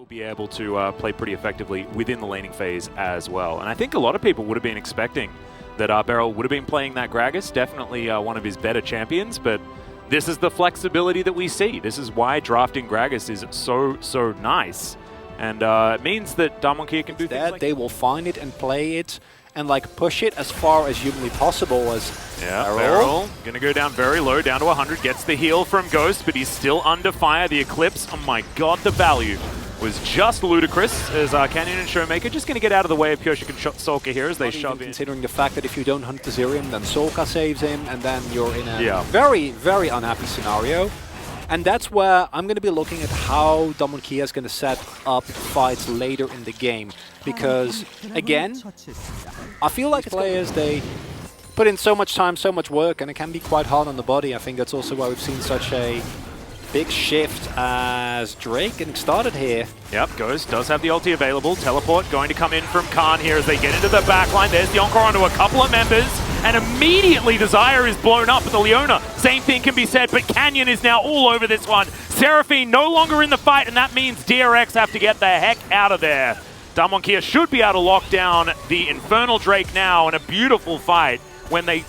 will be able to play pretty effectively within the laning phase as well. And I think a lot of people would have been expecting that Beryl would have been playing that Gragas, definitely one of his better champions, but this is the flexibility that we see. This is why drafting Gragas is so nice. And it means that DAMWON Kia can do things like they will find it and play it and like push it as far as humanly possible as Beryl gonna go down very low, down to 100, gets the heal from Ghost, but he's still under fire. The Eclipse, oh my god, the value was just ludicrous as Canyon and ShowMaker just gonna get out of the way of Pyosik and SOLKA here as they shove in. Considering the fact that if you don't hunt the Zilean, then SOLKA saves him, and then you're in a very unhappy scenario. And that's where I'm going to be looking at how DAMWON Kia is going to set up fights later in the game. Because, again, I feel like players, they put in so much time, so much work, and it can be quite hard on the body. I think that's also why we've seen such a big shift as Drake getting started here. Yep, Ghost does have the ulti available. Teleport going to come in from Khan here as they get into the backline. There's the Encore onto a couple of members. And immediately the Xayah is blown up, but the Leona, same thing can be said, but Canyon is now all over this one. Seraphine no longer in the fight, and that means DRX have to get the heck out of there. DAMWON Kia should be able to lock down the Infernal Drake now in a beautiful fight when they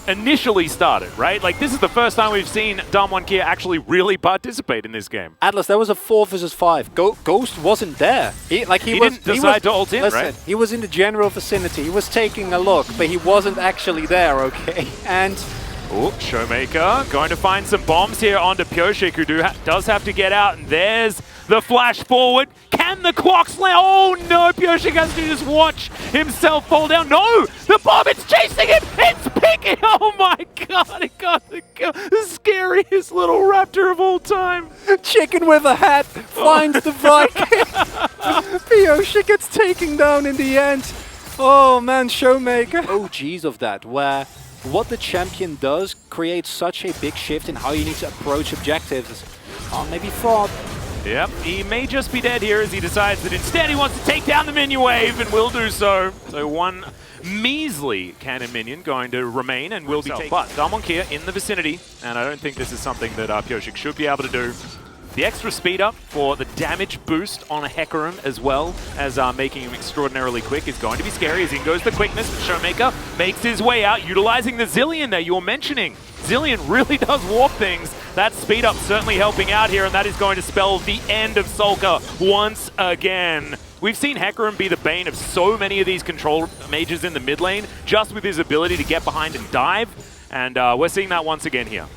initially started, right? Like, this is the first time we've seen DAMWON Kia actually really participate in this game. Atlas, there was a 4 versus 5. Ghost wasn't there. He didn't decide to ult in, listen, right? He was in the general vicinity. He was taking a look, but he wasn't actually there, okay? And oh, ShowMaker going to find some bombs here onto Pyosik, who does have to get out, and there's the flash forward. Can the clock slam? Oh no, Pyosik has to just watch himself fall down. No, the bomb, it's chasing him, it's picking. Oh my god, it got the scariest little raptor of all time. Chicken with a hat finds the Viking. Pyosik gets taken down in the end. Oh man, ShowMaker. OGs of that, where what the champion does creates such a big shift in how you need to approach objectives. Maybe fraud. Yep, he may just be dead here as he decides that instead he wants to take down the minion wave and will do so. So one measly cannon minion going to remain and will be taken. But DAMWON Kia in the vicinity, and I don't think this is something that Pyosik should be able to do. The extra speed up for the damage boost on a HEcarim as well as making him extraordinarily quick is going to be scary as in goes the quickness. ShowMaker makes his way out, utilizing the Zilean that you were mentioning. Zilean really does warp things. That speed up certainly helping out here, and that is going to spell the end of SOLKA once again. We've seen HEcarim be the bane of so many of these control mages in the mid lane, just with his ability to get behind and dive, and we're seeing that once again here.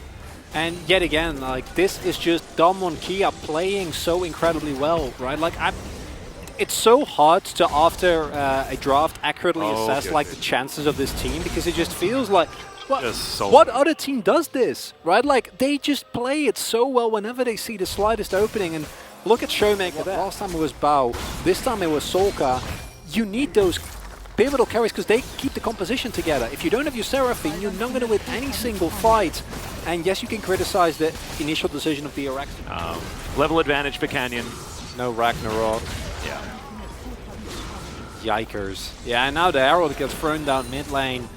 And yet again, like, this is just DAMWON Kia playing so incredibly well, right? Like, it's so hard to, after a draft, accurately assess like the chances of this team, because it just feels like, what other team does this, right? Like, they just play it so well whenever they see the slightest opening. And look at ShowMaker there. Last time it was Bao, this time it was SOLKA. You need those pivotal carries because they keep the composition together. If you don't have your Seraphine, you're not going to win any single fight. And yes, you can criticize the initial decision of DRX. Level advantage for Canyon. No Ragnarok. Yeah. Yikers. Yeah, and now the arrow gets thrown down mid lane.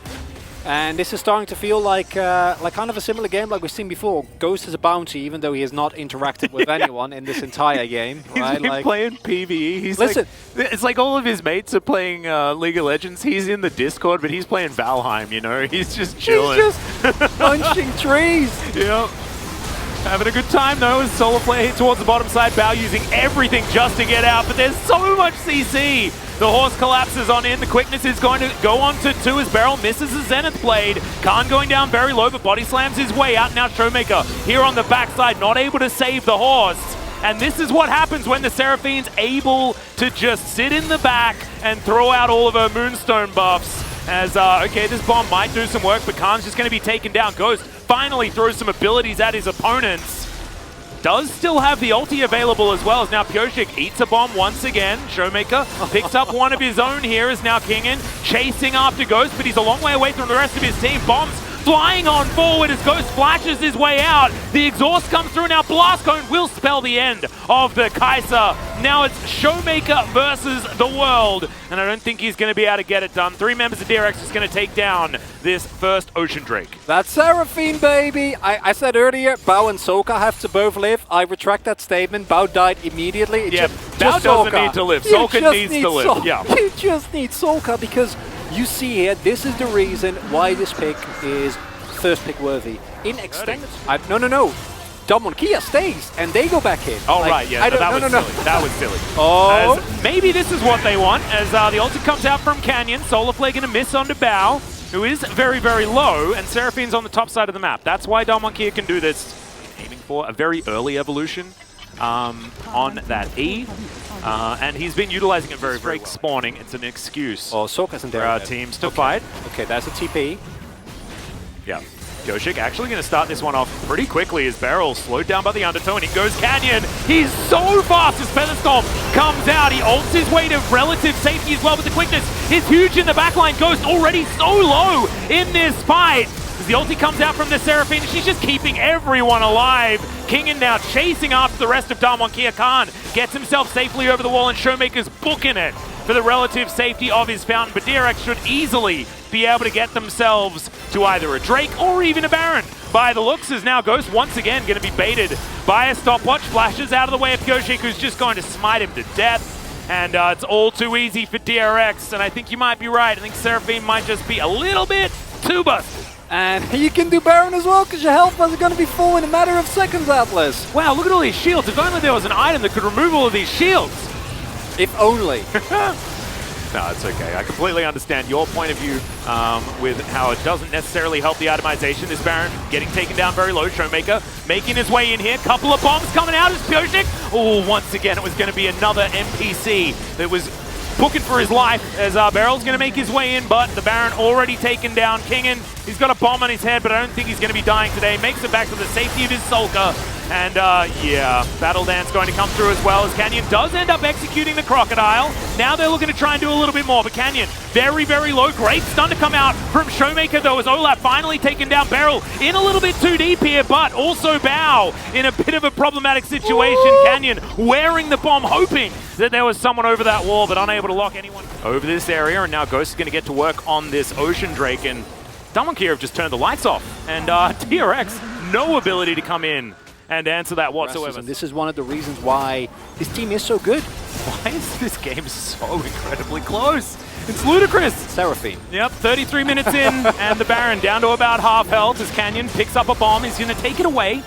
And this is starting to feel like kind of a similar game like we've seen before. Ghost is a bounty, even though he has not interacted with anyone in this entire game. Right? He's been playing PvE. He's it's like all of his mates are playing League of Legends. He's in the Discord, but he's playing Valheim, you know? He's just chilling. He's just punching trees. Yep. Having a good time, though, as solo player towards the bottom side. Bao using everything just to get out, but there's so much CC. The horse collapses on in. The quickness is going to go on to 2 as Beryl misses the Zenith Blade. Khan going down very low, but body slams his way out. Now ShowMaker here on the backside, not able to save the horse. And this is what happens when the Seraphine's able to just sit in the back and throw out all of her Moonstone buffs. As, okay, this bomb might do some work, but Khan's just going to be taken down. Ghost finally throws some abilities at his opponents. Does still have the ulti available as well, as now Pyosik eats a bomb once again. ShowMaker picks up one of his own here, as now Kingen chasing after Ghost, but he's a long way away from the rest of his team. Bombs flying on forward as Ghost flashes his way out. The exhaust comes through now. Blast Cone will spell the end of the Kaisa. Now it's ShowMaker versus the world, and I don't think he's going to be able to get it done. 3 members of DRX is going to take down this first Ocean Drake. That's Seraphine, baby! I said earlier, Bao and SOLKA have to both live. I retract that statement. Bao died immediately. Bao doesn't need to live. SOLKA needs to live. Yeah. You just need SOLKA because you see here, this is the reason why this pick is first pick worthy. In extended... No. DAMWON Kia stays, and they go back in. Oh, like, right, yeah. That was silly. Oh. As maybe this is what they want, as the ulti comes out from Canyon. Solar Flare going to miss onto Bao, who is very, very low, and Seraphine's on the top side of the map. That's why DAMWON Kia can do this. Aiming for a very early evolution on that E. And he's been utilizing it very, very well. Spawning, it's an excuse SOLKA's in there for our teams to fight. Okay, that's a TP. Yeah. Pyosik actually going to start this one off pretty quickly as Beryl slowed down by the undertow, and he goes Canyon. He's so fast as Featherstorm comes out. He ults his way to relative safety as well with the quickness. He's huge in the backline. Ghost already so low in this fight. As the ulti comes out from the Seraphine, she's just keeping everyone alive. Kingen now chasing after the rest of DAMWON Kia. Khan gets himself safely over the wall, and ShowMaker's booking it for the relative safety of his fountain. But DRX should easily be able to get themselves to either a Drake or even a Baron. By the looks, as now Ghost once again going to be baited by a stopwatch. Flashes out of the way of Pyosik, who's just going to smite him to death. And it's all too easy for DRX. And I think you might be right. I think Seraphine might just be a little bit too busted. And you can do Baron as well, because your health bars are going to be full in a matter of seconds, Atlas. Wow, look at all these shields. If only there was an item that could remove all of these shields. If only. No, it's okay. I completely understand your point of view with how it doesn't necessarily help the itemization. This Baron getting taken down very low. ShowMaker making his way in here. Couple of bombs coming out as Pyosik. Oh, once again, it was going to be another NPC that was booking for his life as Beryl's going to make his way in, but the Baron already taken down. Kingen, he's got a bomb on his head, but I don't think he's going to be dying today. Makes it back to the safety of his SOLKA. And yeah, Battle Dance going to come through as well, as Canyon does end up executing the Crocodile. Now they're looking to try and do a little bit more, but Canyon very, very low. Great stun to come out from ShowMaker though, as Olaf finally taken down Beryl in a little bit too deep here, but also Bao in a bit of a problematic situation. Ooh. Canyon wearing the bomb, hoping that there was someone over that wall, but unable to lock anyone over this area. And now Ghost is going to get to work on this Ocean Drake, and DAMWON Kia have just turned the lights off, and DRX, no ability to come in and answer that whatsoever. And this is one of the reasons why this team is so good. Why is this game so incredibly close? It's ludicrous. Seraphine. Yep, 33 minutes in, and the Baron down to about half health as Canyon picks up a bomb. He's going to take it away.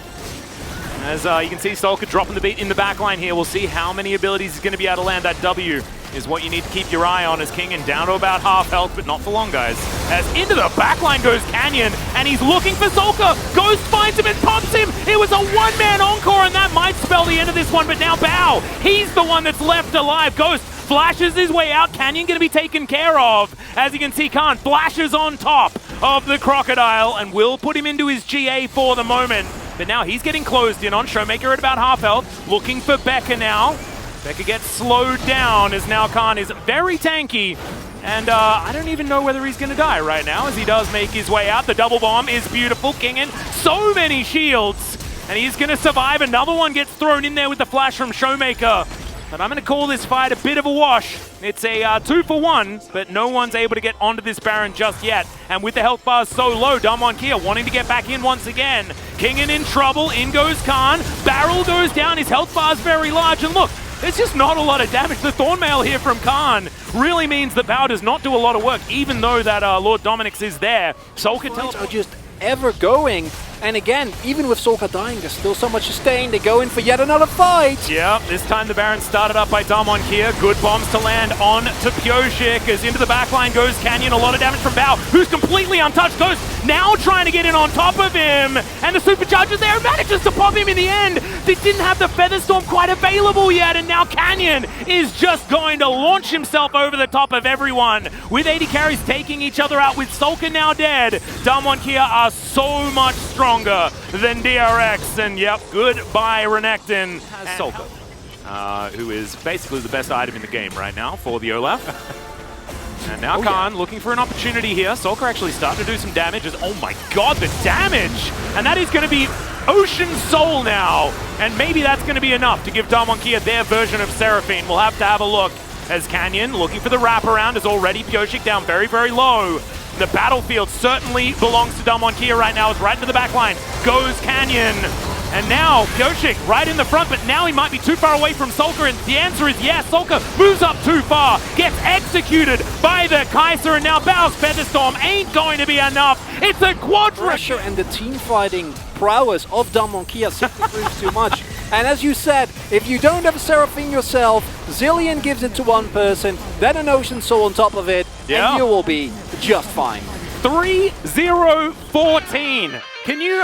As you can see, SOLKA dropping the beat in the backline here. We'll see how many abilities he's going to be able to land. That W is what you need to keep your eye on, as Kingen down to about half health, but not for long, guys. As into the backline goes Canyon, and he's looking for SOLKA. Ghost finds him and pops him. It was a one-man encore, and that might spell the end of this one, but now Bao, he's the one that's left alive. Ghost flashes his way out. Canyon going to be taken care of. As you can see, Khan flashes on top of the Crocodile and will put him into his GA for the moment. But now he's getting closed in on. ShowMaker at about half health, looking for Becca now. Becca gets slowed down as now Khan is very tanky. And I don't even know whether he's going to die right now as he does make his way out. The double bomb is beautiful. Kingen, so many shields. And he's going to survive. Another one gets thrown in there with the flash from ShowMaker. But I'm going to call this fight a bit of a wash. It's a 2-for-1, but no one's able to get onto this Baron just yet. And with the health bars so low, DAMWON Kia wanting to get back in once again. Kingen in trouble, in goes Khan. Beryl goes down, his health bar's very large. And look, there's just not a lot of damage. The Thornmail here from Khan really means that Bao does not do a lot of work, even though that Lord Dominic's is there. SOLKA tells are just ever going. And again, even with SOLKA dying, there's still so much to sustain. They go in for yet another fight. Yeah, this time the Baron started up by DAMWON Kia. Good bombs to land on to Pyosik as into the backline goes Canyon. A lot of damage from Bao, who's completely untouched. Goes now trying to get in on top of him. And the Supercharger there manages to pop him in the end. They didn't have the Featherstorm quite available yet. And now Canyon is just going to launch himself over the top of everyone. With AD carries taking each other out, with SOLKA now dead. DAMWON Kia are so much stronger than DRX, and yep, goodbye Renekton. Has SOLKA, who is basically the best item in the game right now for the Olaf. And now Khan looking for an opportunity here. SOLKA actually starting to do some damage. Oh my god, the damage! And that is going to be Ocean Soul now. And maybe that's going to be enough to give DAMWON Kia their version of Seraphine. We'll have to have a look as Kingen looking for the wraparound is already Pyosik down very, very low. The battlefield certainly belongs to DAMWON Kia right now. It's right into the back line. Goes Kingen. And now Pyosik right in the front, but now he might be too far away from SOLKA, and the answer is yes. SOLKA moves up too far, gets executed by the Kaisa, and now Bow's Featherstorm ain't going to be enough. It's a quadra. Pressure and the team fighting prowess of DAMWON Kia simply proves too much. And as you said, if you don't have a Seraphine yourself, Zilean gives it to one person, then an Ocean Soul on top of it, and you will be just fine. 3-0-14. Can you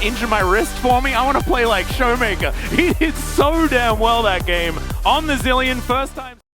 injure my wrist for me? I want to play like ShowMaker. He did so damn well that game on the Zilean first time.